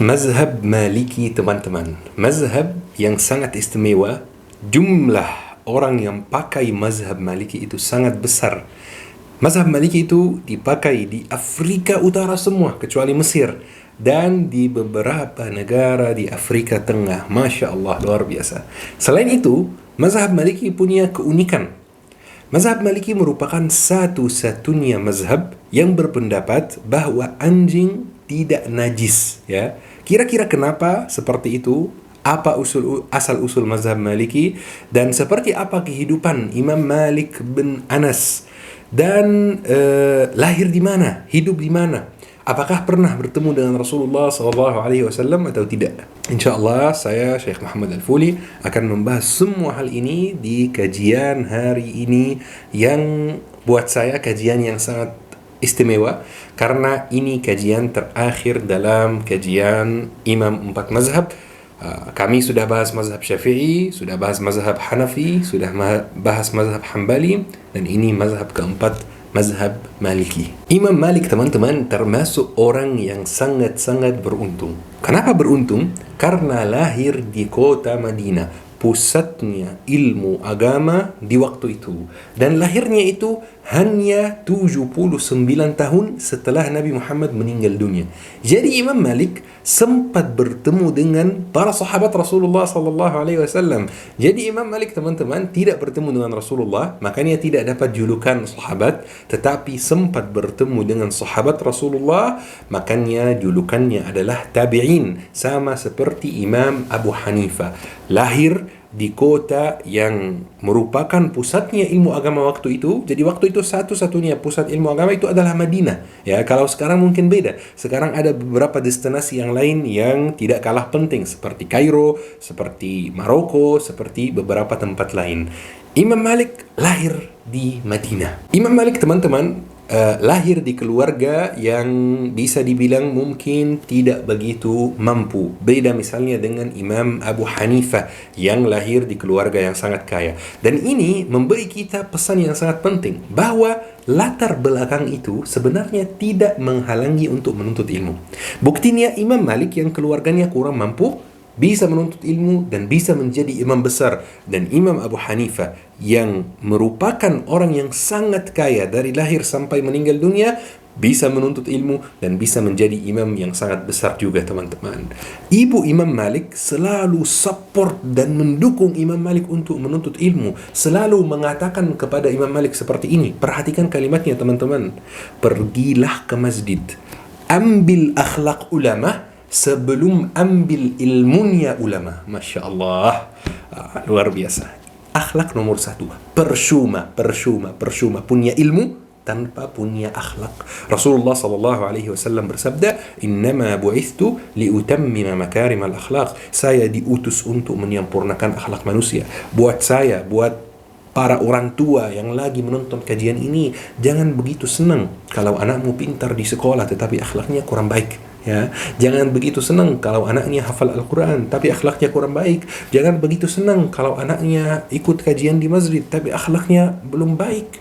Mazhab Maliki, teman-teman, mazhab yang sangat istimewa. Jumlah orang yang pakai mazhab Maliki itu sangat besar. Mazhab Maliki itu dipakai di Afrika Utara semua kecuali Mesir, dan di beberapa negara di Afrika Tengah. Masya Allah, luar biasa. Selain itu, mazhab Maliki punya keunikan. Mazhab Maliki merupakan satu-satunya mazhab yang berpendapat bahwa anjing tidak najis, ya. Kira-kira kenapa seperti itu? Apa asal usul mazhab Maliki, dan seperti apa kehidupan Imam Malik bin Anas, dan lahir di mana, hidup di mana? Apakah pernah bertemu dengan Rasulullah SAW atau tidak? InsyaAllah saya Syekh Muhammad Al-Fuli akan membahas semua hal ini di kajian hari ini, yang buat saya kajian yang sangat istimewa karena ini kajian terakhir dalam kajian Imam 4 mazhab. Kami sudah bahas mazhab Syafi'i, sudah bahas mazhab Hanafi, sudah bahas mazhab Hambali, dan ini mazhab keempat, mazhab Maliki. Imam Malik, teman-teman, termasuk orang yang sangat-sangat beruntung. Kenapa beruntung? Karena lahir di kota Madinah, pusatnya ilmu agama di waktu itu, dan lahirnya itu hanya 79 tahun setelah Nabi Muhammad meninggal dunia. Jadi Imam Malik sempat bertemu dengan para sahabat Rasulullah SAW. Jadi Imam Malik, teman-teman, tidak bertemu dengan Rasulullah, makanya tidak dapat julukan sahabat, tetapi sempat bertemu dengan sahabat Rasulullah, makanya julukannya adalah tabi'in, sama seperti Imam Abu Hanifah. Lahir di kota yang merupakan pusatnya ilmu agama waktu itu. Jadi waktu itu satu-satunya pusat ilmu agama itu adalah Madinah. Ya, kalau sekarang mungkin beda. Sekarang ada beberapa destinasi yang lain yang tidak kalah penting, seperti Kairo, seperti Maroko, seperti beberapa tempat lain. Imam Malik lahir di Madinah. Imam Malik, teman-teman, lahir di keluarga yang bisa dibilang mungkin tidak begitu mampu. Beda misalnya dengan Imam Abu Hanifah yang lahir di keluarga yang sangat kaya. Dan ini memberi kita pesan yang sangat penting, bahwa latar belakang itu sebenarnya tidak menghalangi untuk menuntut ilmu. Buktinya Imam Malik yang keluarganya kurang mampu bisa menuntut ilmu dan bisa menjadi imam besar, dan Imam Abu Hanifah yang merupakan orang yang sangat kaya dari lahir sampai meninggal dunia bisa menuntut ilmu dan bisa menjadi imam yang sangat besar juga, teman-teman. Ibu Imam Malik selalu support dan mendukung Imam Malik untuk menuntut ilmu, selalu mengatakan kepada Imam Malik seperti ini. Perhatikan kalimatnya, teman-teman. Pergilah ke masjid, ambil akhlak ulama sebelum ambil ilmunya ulama. Masya Allah, luar biasa. Akhlak nomor satu. Percuma punya ilmu tanpa punya akhlak. Rasulullah SAW bersabda, "Innama bu'ithtu liutammima makarimal akhlak." Saya diutus untuk menyempurnakan akhlak manusia. Buat saya, buat para orang tua yang lagi menonton kajian ini, jangan begitu senang kalau anakmu pintar di sekolah tetapi akhlaknya kurang baik. Ya, jangan begitu senang kalau anaknya hafal Al-Quran tapi akhlaknya kurang baik. Jangan begitu senang kalau anaknya ikut kajian di masjid tapi akhlaknya belum baik.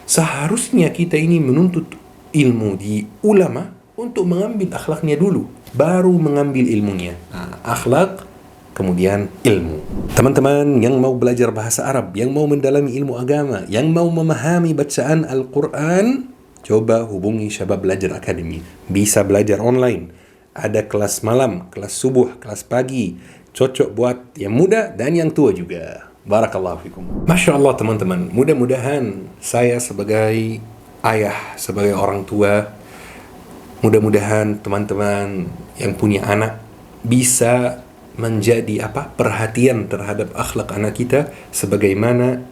Seharusnya kita ini menuntut ilmu di ulama untuk mengambil akhlaknya dulu, baru mengambil ilmunya. Akhlak, kemudian ilmu. Teman-teman yang mau belajar bahasa Arab, yang mau mendalami ilmu agama, yang mau memahami bacaan Al-Quran, coba hubungi Syabab Belajar Academy. Bisa belajar online. Ada kelas malam, kelas subuh, kelas pagi. Cocok buat yang muda dan yang tua juga. Barakallahu fikum. Masya Allah, teman-teman. Mudah-mudahan saya sebagai ayah, sebagai orang tua, mudah-mudahan teman-teman yang punya anak bisa menjadi perhatian terhadap akhlak anak kita, sebagaimana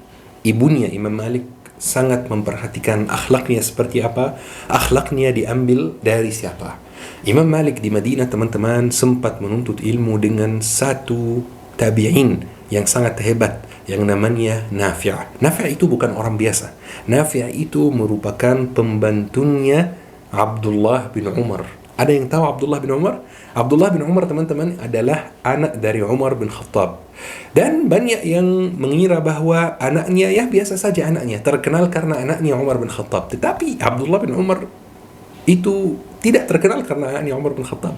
ibunya Imam Malik sangat memperhatikan akhlaknya seperti apa, akhlaknya diambil dari siapa. Imam Malik di Madinah, teman-teman, sempat menuntut ilmu dengan satu tabi'in yang sangat hebat, yang namanya Nafi'. Nafi' itu bukan orang biasa. Nafi' itu merupakan pembantunya Abdullah bin Umar. Ada yang tahu Abdullah bin Umar? Abdullah bin Umar, teman-teman, adalah anak dari Umar bin Khattab. Dan banyak yang mengira bahwa anaknya, ya biasa saja anaknya, terkenal karena anaknya Umar bin Khattab. Tetapi Abdullah bin Umar itu tidak terkenal karena anaknya Umar bin Khattab.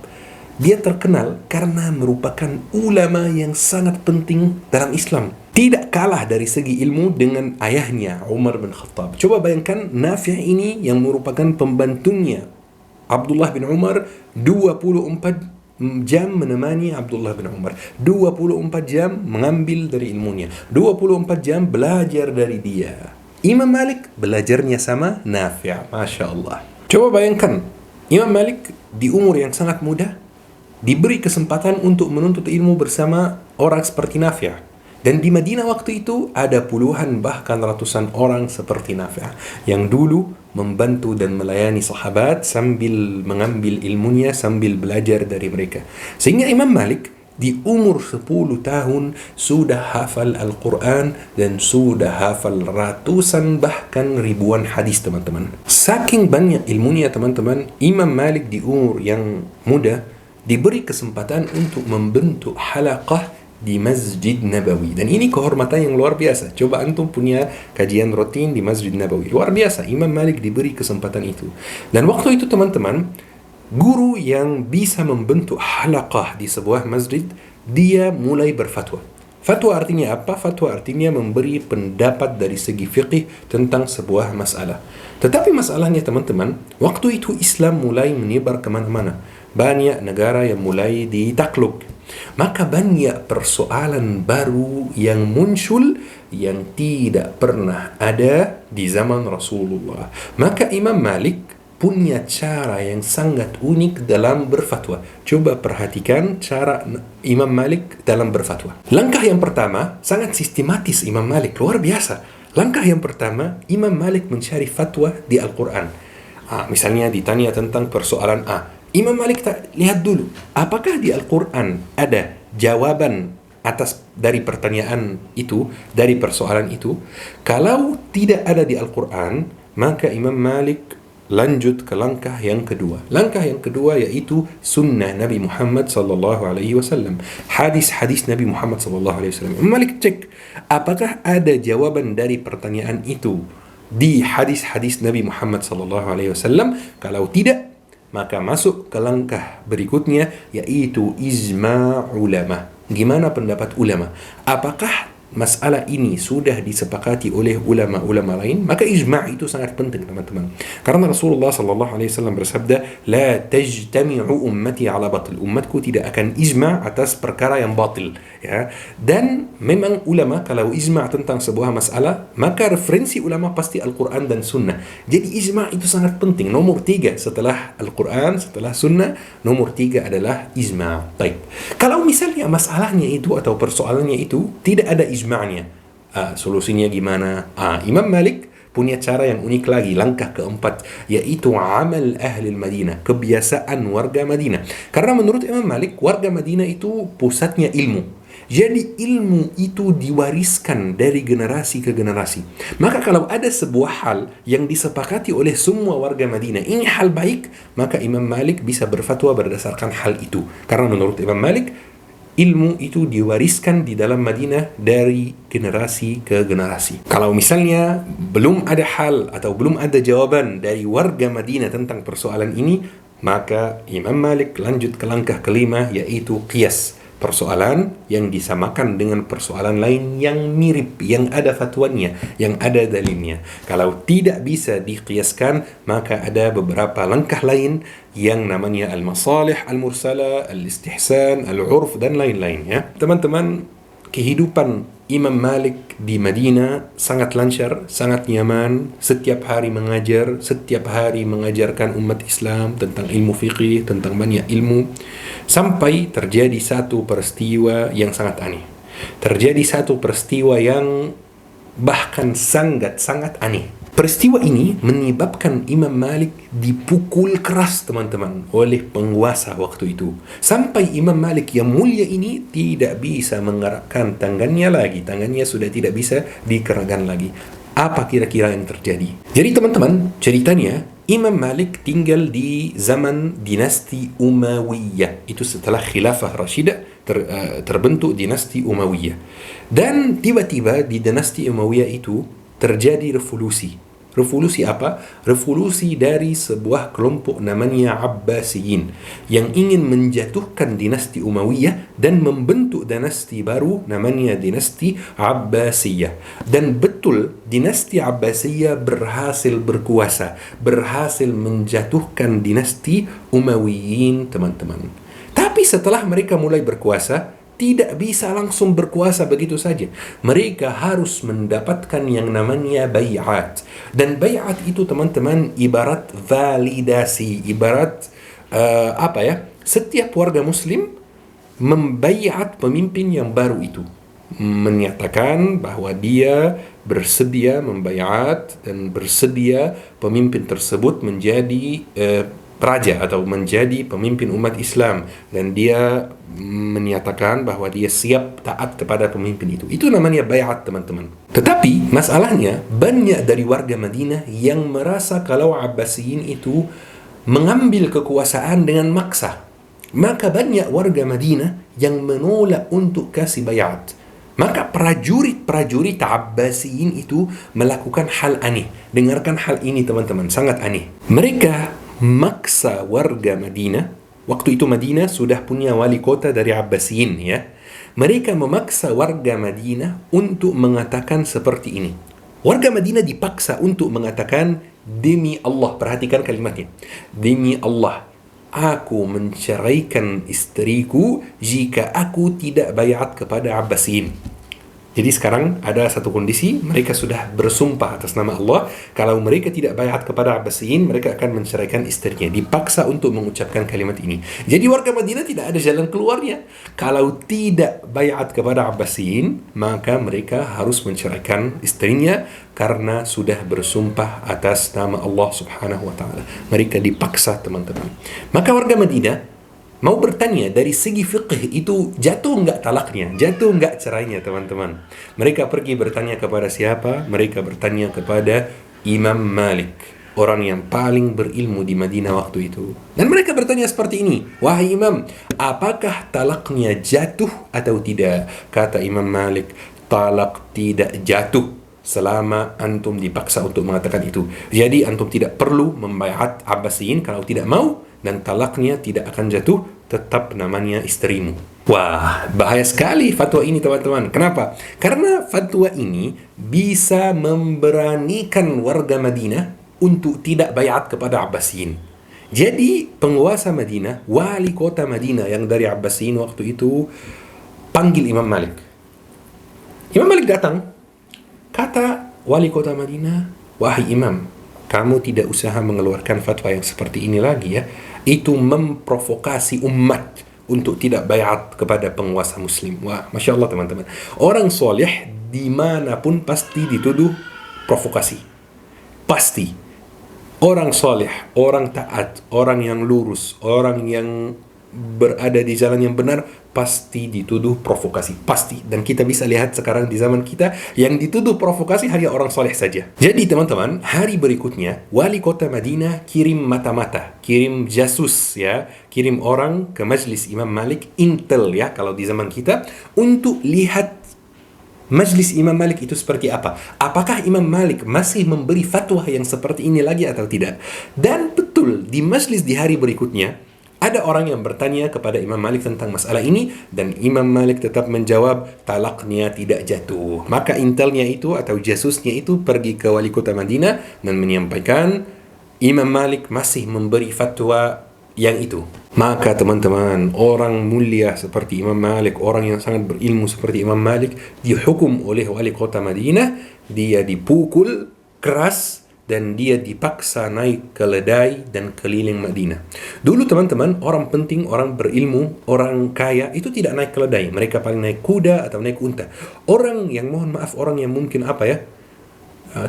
Dia terkenal karena merupakan ulama yang sangat penting dalam Islam. Tidak kalah dari segi ilmu dengan ayahnya, Umar bin Khattab. Coba bayangkan, Nafi' ini yang merupakan pembantunya Abdullah bin Umar, 24 jam menemani Abdullah bin Umar, 24 jam mengambil dari ilmunya, 24 jam belajar dari dia. Imam Malik belajarnya sama Nafi'. Masya Allah. Coba bayangkan, Imam Malik di umur yang sangat muda diberi kesempatan untuk menuntut ilmu bersama orang seperti Nafi'. Dan di Madinah waktu itu ada puluhan bahkan ratusan orang seperti Nafi' yang dulu membantu dan melayani sahabat sambil mengambil ilmunya, sambil belajar dari mereka. Sehingga Imam Malik di umur 10 tahun sudah hafal Al-Quran dan sudah hafal ratusan bahkan ribuan hadis, teman-teman. Saking banyak ilmunya, teman-teman, Imam Malik di umur yang muda diberi kesempatan untuk membentuk halaqah di Masjid Nabawi. Dan ini kehormatan yang luar biasa. Coba antum punya kajian rutin di Masjid Nabawi. Luar biasa, Imam Malik diberi kesempatan itu. Dan waktu itu, teman-teman, guru yang bisa membentuk halaqah di sebuah masjid, dia mulai berfatwa. Fatwa artinya apa? Fatwa artinya memberi pendapat dari segi fiqih tentang sebuah masalah. Tetapi masalahnya, teman-teman, waktu itu Islam mulai menyebar kemana-mana. Banyak negara yang mulai ditakluk. Maka banyak persoalan baru yang muncul yang tidak pernah ada di zaman Rasulullah. Maka Imam Malik punya cara yang sangat unik dalam berfatwa. Coba perhatikan cara Imam Malik dalam berfatwa. Langkah yang pertama, sangat sistematis Imam Malik, luar biasa. Langkah yang pertama, Imam Malik mencari fatwa di Al-Quran. Misalnya ditanya tentang persoalan A, Imam Malik lihat dulu, apakah di Al-Quran ada jawaban atas dari pertanyaan itu, dari persoalan itu. Kalau tidak ada di Al-Quran, maka Imam Malik lanjut ke langkah yang kedua. Langkah yang kedua yaitu sunnah Nabi Muhammad sallallahu alaihi wasallam. Hadis-hadis Nabi Muhammad sallallahu alaihi wasallam. Imam Malik cek apakah ada jawaban dari pertanyaan itu di hadis-hadis Nabi Muhammad sallallahu alaihi wasallam. Kalau tidak, maka masuk ke langkah berikutnya yaitu ijma' ulama. Gimana pendapat ulama? Apakah masalah ini sudah disepakati oleh ulama-ulama lain? Maka ijma' itu sangat penting, teman-teman. Karena Rasulullah sallallahu alaihi wasallam bersabda, "La tajtami'u ummati 'ala batil." Umatku tidak akan ijma' atas perkara yang batil, ya. Dan memang ulama kalau ijma' tentang sebuah masalah, maka referensi ulama pasti Al-Quran dan Sunnah. Jadi ijma' itu sangat penting. Nomor 3 setelah Al-Quran, setelah Sunnah, nomor 3 adalah ijma'. Baik. Kalau misalnya masalahnya itu atau persoalannya itu tidak ada ijma'nya, solusinya gimana? Imam Malik punya cara yang unik lagi, langkah keempat, yaitu amal ahli Madinah, kebiasaan warga Madinah. Karena menurut Imam Malik, warga Madinah itu pusatnya ilmu. Jadi ilmu itu diwariskan dari generasi ke generasi. Maka kalau ada sebuah hal yang disepakati oleh semua warga Madinah, ini hal baik, maka Imam Malik bisa berfatwa berdasarkan hal itu. Karena menurut Imam Malik, ilmu itu diwariskan di dalam Madinah dari generasi ke generasi. Kalau misalnya belum ada hal atau belum ada jawaban dari warga Madinah tentang persoalan ini, maka Imam Malik lanjut ke langkah kelima yaitu qiyas. Persoalan yang disamakan dengan persoalan lain yang mirip, yang ada fatwanya, yang ada dalilnya. Kalau tidak bisa diqiyaskan, maka ada beberapa langkah lain yang namanya al-masalih al-mursala, al-istihsan, al-urf, dan lain-lain, ya. Teman-teman, kehidupan Imam Malik di Madinah sangat lancar, sangat nyaman. Setiap hari mengajar, setiap hari mengajarkan umat Islam tentang ilmu fiqih, tentang banyak ilmu. Sampai terjadi satu peristiwa yang sangat aneh. Terjadi satu peristiwa yang bahkan sangat-sangat aneh. Peristiwa ini menyebabkan Imam Malik dipukul keras, teman-teman, oleh penguasa waktu itu. Sampai Imam Malik yang mulia ini tidak bisa menggerakkan tangannya lagi. Tangannya sudah tidak bisa digerakkan lagi. Apa kira-kira yang terjadi? Jadi teman-teman, ceritanya Imam Malik tinggal di zaman dinasti Umayyah. Itu setelah khilafah Rashidah terbentuk dinasti Umayyah. Dan tiba-tiba di dinasti Umayyah itu terjadi revolusi. Revolusi apa? Revolusi dari sebuah kelompok namanya Abbasiyin yang ingin menjatuhkan dinasti Umayyah dan membentuk dinasti baru namanya dinasti Abbasiyah. Dan betul dinasti Abbasiyah berhasil berkuasa, berhasil menjatuhkan dinasti Umayyin, teman-teman. Tapi setelah mereka mulai berkuasa, tidak bisa langsung berkuasa begitu saja. Mereka harus mendapatkan yang namanya bay'at. Dan bay'at itu, teman-teman, ibarat validasi, ibarat setiap warga muslim membay'at pemimpin yang baru itu, menyatakan bahwa dia bersedia membay'at dan bersedia pemimpin tersebut menjadi raja atau menjadi pemimpin umat Islam, dan dia menyatakan bahwa dia siap taat kepada pemimpin itu. Itu namanya bay'at, teman-teman. Tetapi masalahnya banyak dari warga Madinah yang merasa kalau Abbasiyin itu mengambil kekuasaan dengan maksa. Maka banyak warga Madinah yang menolak untuk kasih bay'at. Maka prajurit-prajurit Abbasiyin itu melakukan hal aneh. Dengarkan hal ini, teman-teman, sangat aneh. Mereka maksa warga Madinah. Waktu itu Madinah sudah punya wali kota dari Abbasiyin, ya. Mereka memaksa warga Madinah untuk mengatakan seperti ini. Warga Madinah dipaksa untuk mengatakan, demi Allah, perhatikan kalimatnya, demi Allah, aku menceraikan istriku jika aku tidak bayat kepada Abbasiyin. Jadi sekarang ada satu kondisi, mereka sudah bersumpah atas nama Allah, kalau mereka tidak bayat kepada Abbasiyin, mereka akan menceraikan istrinya. Dipaksa untuk mengucapkan kalimat ini. Jadi warga Madinah tidak ada jalan keluarnya. Kalau tidak bayat kepada Abbasiyin, maka mereka harus menceraikan istrinya karena sudah bersumpah atas nama Allah Subhanahu wa Ta'ala. Mereka dipaksa, teman-teman. Maka warga Madinah mau bertanya, dari segi fiqh itu jatuh enggak talaknya, jatuh enggak cerainya, teman-teman. Mereka pergi bertanya kepada siapa? Mereka bertanya kepada Imam Malik, orang yang paling berilmu di Madinah waktu itu. Dan mereka bertanya seperti ini, wahai Imam, apakah talaknya jatuh atau tidak? Kata Imam Malik, talak tidak jatuh selama antum dipaksa untuk mengatakan itu. Jadi antum tidak perlu membayat Abbasiyin kalau tidak mau, dan talaknya tidak akan jatuh, tetap namanya istrimu. Wah, bahaya sekali fatwa ini, teman-teman. Kenapa? Karena fatwa ini bisa memberanikan warga Madinah untuk tidak bayat kepada Abbasiyin. Jadi penguasa Madinah, wali kota Madinah yang dari Abbasiyin waktu itu, panggil Imam Malik. Imam Malik datang, kata wali kota Madinah, wahai Imam, kamu tidak usaha mengeluarkan fatwa yang seperti ini lagi, ya. Itu memprovokasi umat untuk tidak bayat kepada penguasa muslim. Wah, Masya Allah, teman-teman. Orang soleh dimanapun pasti dituduh provokasi. Pasti. Orang soleh, orang taat, orang yang lurus, orang yang berada di jalan yang benar, pasti dituduh provokasi, pasti. Dan kita bisa lihat sekarang di zaman kita, yang dituduh provokasi hanya orang soleh saja. Jadi teman-teman, hari berikutnya wali kota Madinah kirim mata-mata, kirim jasus, ya, kirim orang ke majlis Imam Malik, intel, ya, kalau di zaman kita, untuk lihat majlis Imam Malik itu seperti apa. Apakah Imam Malik masih memberi fatwa yang seperti ini lagi atau tidak. Dan betul, di majlis di hari berikutnya ada orang yang bertanya kepada Imam Malik tentang masalah ini, dan Imam Malik tetap menjawab talaknya tidak jatuh. Maka intelnya itu atau jasusnya itu pergi ke wali kota Madinah dan menyampaikan Imam Malik masih memberi fatwa yang itu. Maka teman-teman, orang mulia seperti Imam Malik, orang yang sangat berilmu seperti Imam Malik, dihukum oleh wali kota Madinah, dia dipukul keras, dan dia dipaksa naik keledai dan keliling Madinah. Dulu teman-teman, orang penting, orang berilmu, orang kaya itu tidak naik keledai. Mereka paling naik kuda atau naik unta. Orang yang, mohon maaf, orang yang mungkin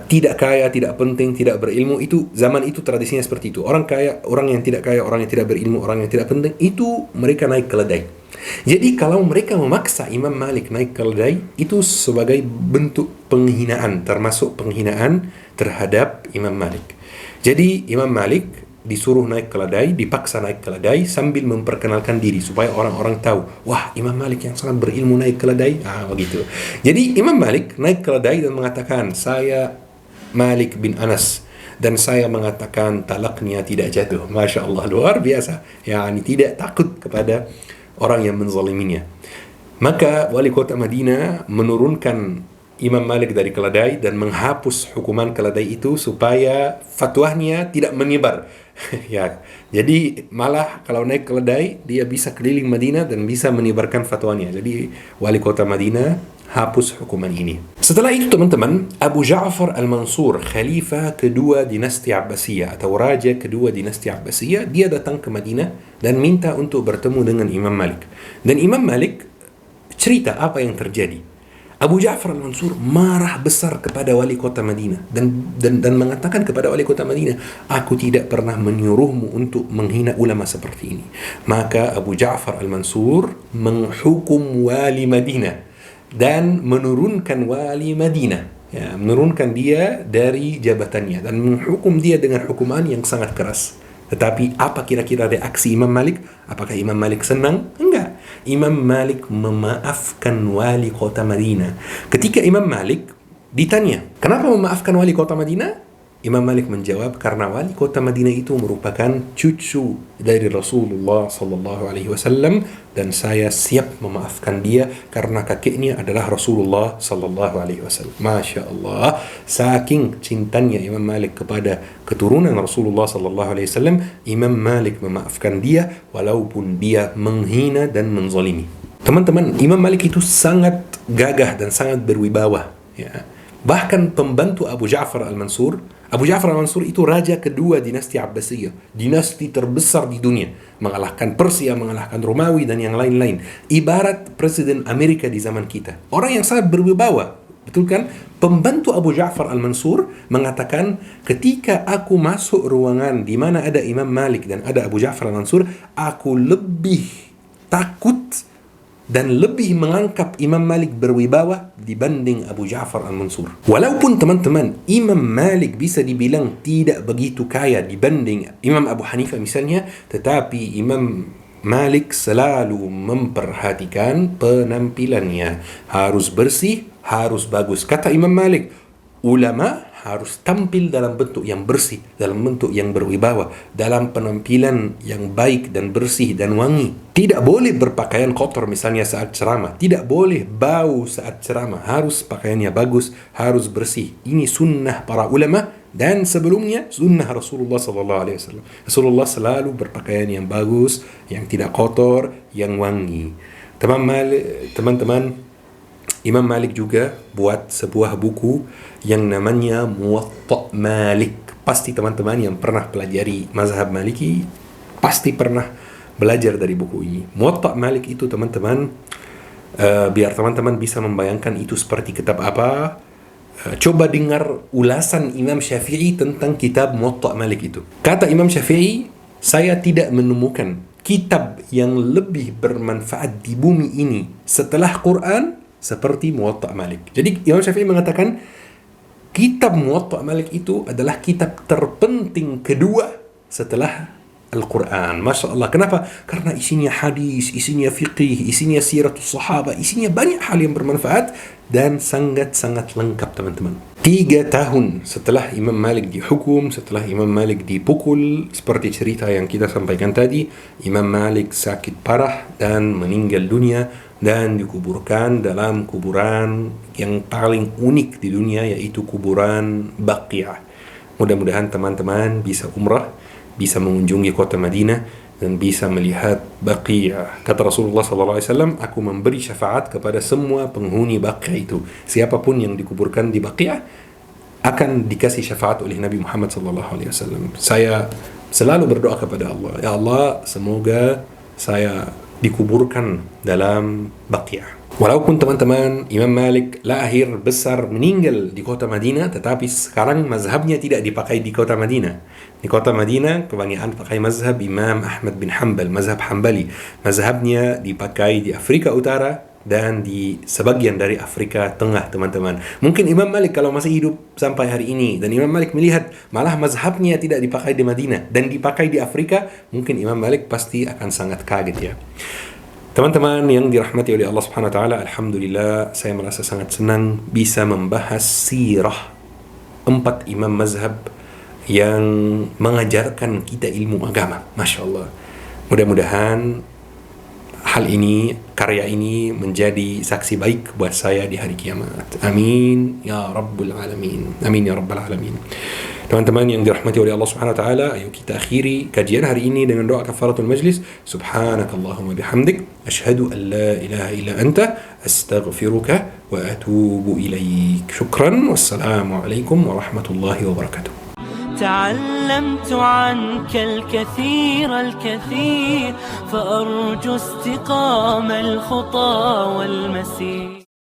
tidak kaya, tidak penting, tidak berilmu, itu zaman itu tradisinya seperti itu. Orang kaya, orang yang tidak kaya, orang yang tidak berilmu, orang yang tidak penting, itu mereka naik keledai. Jadi kalau mereka memaksa Imam Malik naik keledai, itu sebagai bentuk penghinaan, termasuk penghinaan terhadap Imam Malik. Jadi Imam Malik disuruh naik keledai, dipaksa naik keledai sambil memperkenalkan diri supaya orang-orang tahu, wah, Imam Malik yang sangat berilmu naik keledai, begitu. Jadi Imam Malik naik keledai dan mengatakan, saya Malik bin Anas, dan saya mengatakan talaknya tidak jatuh. Masya Allah, luar biasa. Yani tidak takut kepada orang yang menzaliminya. Maka wali kota Madinah menurunkan Imam Malik dari keledai dan menghapus hukuman keledai itu supaya fatwanya tidak menyebar. Ya, jadi malah kalau naik keledai dia bisa keliling Madinah dan bisa menyebarkan fatwanya. Jadi wali kota Madinah hapus hukuman ini. Setelah itu teman-teman, Abu Ja'far Al-Mansur, khalifah kedua dinasti Abbasiyah atau raja kedua dinasti Abbasiyah, dia datang ke Madinah dan minta untuk bertemu dengan Imam Malik. Dan Imam Malik cerita apa yang terjadi. Abu Ja'far Al-Mansur marah besar kepada wali kota Madinah dan mengatakan kepada wali kota Madinah, aku tidak pernah menyuruhmu untuk menghina ulama seperti ini. Maka Abu Ja'far Al-Mansur menghukum wali Madinah dan menurunkan wali Madinah, ya, menurunkan dia dari jabatannya dan menghukum dia dengan hukuman yang sangat keras. Tetapi apa kira-kira reaksi Imam Malik? Apakah Imam Malik senang? Enggak. Imam Malik memaafkan wali kota Madinah. Ketika Imam Malik ditanya, kenapa memaafkan wali kota Madinah? Imam Malik menjawab, karena wali kota Madinah itu merupakan cucu dari Rasulullah sallallahu alaihi wasallam dan saya siap memaafkan dia karena kakeknya adalah Rasulullah sallallahu alaihi wasallam. Masya Allah, saking cintanya Imam Malik kepada keturunan Rasulullah sallallahu alaihi wasallam, Imam Malik memaafkan dia walaupun dia menghina dan menzalimi. Teman-teman, Imam Malik itu sangat gagah dan sangat berwibawa, ya. Bahkan pembantu Abu Ja'far Al-Mansur, Abu Ja'far Al-Mansur itu raja kedua dinasti Abbasiyah, dinasti terbesar di dunia, mengalahkan Persia, mengalahkan Romawi dan yang lain-lain. Ibarat presiden Amerika di zaman kita. Orang yang sangat berwibawa, betul kan? Pembantu Abu Ja'far Al-Mansur mengatakan, ketika aku masuk ruangan di mana ada Imam Malik dan ada Abu Ja'far Al-Mansur, aku lebih takut dan lebih mengangkat Imam Malik berwibawa dibanding Abu Ja'far Al-Mansur. Walaupun teman-teman, Imam Malik bisa dibilang tidak begitu kaya dibanding Imam Abu Hanifah misalnya, tetapi Imam Malik selalu memperhatikan penampilannya. Harus bersih, harus bagus. Kata Imam Malik, ulama harus tampil dalam bentuk yang bersih, dalam bentuk yang berwibawa, dalam penampilan yang baik dan bersih dan wangi. Tidak boleh berpakaian kotor misalnya saat ceramah, tidak boleh bau saat ceramah, harus pakaiannya bagus, harus bersih. Ini sunnah para ulama dan sebelumnya sunnah Rasulullah sallallahu alaihi wasallam. Rasulullah selalu berpakaian yang bagus, yang tidak kotor, yang wangi. Teman-teman, Imam Malik juga buat sebuah buku yang namanya Muwatta Malik. Pasti teman-teman yang pernah pelajari mazhab Maliki pasti pernah belajar dari buku ini. Muwatta Malik itu teman-teman, biar teman-teman bisa membayangkan itu seperti kitab apa, coba dengar ulasan Imam Syafi'i tentang kitab Muwatta Malik itu. Kata Imam Syafi'i, saya tidak menemukan kitab yang lebih bermanfaat di bumi ini setelah Quran seperti Muwatta Malik. Jadi Imam Syafi'i mengatakan kitab Muwatta Malik itu adalah kitab terpenting kedua setelah Al-Quran. Masya Allah. Kenapa? Karena isinya hadis, isinya fiqih, isinya siratus sahabah, isinya banyak hal yang bermanfaat dan sangat-sangat lengkap teman-teman. 3 tahun setelah Imam Malik dihukum, setelah Imam Malik dipukul, seperti cerita yang kita sampaikan tadi, Imam Malik sakit parah dan meninggal dunia dan dikuburkan dalam kuburan yang paling unik di dunia, yaitu kuburan Baqiyah. Mudah-mudahan teman-teman bisa umrah, bisa mengunjungi kota Madinah dan bisa melihat Baqiyah. Kata Rasulullah SAW, aku memberi syafaat kepada semua penghuni Baqiyah itu. Siapapun yang dikuburkan di Baqiyah akan dikasih syafaat oleh Nabi Muhammad SAW. Saya selalu berdoa kepada Allah, ya Allah, semoga saya dikuburkan dalam Baqiyah. Walaupun teman-teman Imam Malik lahir besar meninggal di kota Madinah, tetapi sekarang mazhabnya tidak dipakai di kota Madinah. Di kota Madinah kebanyakan pakai mazhab Imam Ahmad bin Hanbal, mazhab Hanbali. Mazhabnya dipakai di Afrika Utara dan di sebagian dari Afrika Tengah teman-teman. Mungkin Imam Malik kalau masih hidup sampai hari ini dan Imam Malik melihat malah mazhabnya tidak dipakai di Madinah dan dipakai di Afrika, mungkin Imam Malik pasti akan sangat kaget ya. Teman-teman yang dirahmati oleh Allah Subhanahu wa taala, alhamdulillah saya merasa sangat senang bisa membahas sirah 4 imam mazhab yang mengajarkan kita ilmu agama. Masya Allah. Mudah-mudahan hal ini, karya ini menjadi saksi baik buat saya di hari kiamat. Amin ya rabbul alamin. Amin ya rabbal alamin. Teman-teman yang dirahmati oleh Allah Subhanahu wa taala, ayo kita akhiri kajian hari ini dengan doa kafaratul majlis. Subhanakallahumma bihamdik, asyhadu an la ilaha illa anta, astaghfiruka wa atubu ilaik. Syukran, wassalamu alaikum warahmatullahi wabarakatuh. تعلمت عنك الكثير فأرجو استقام الخطى والمسير.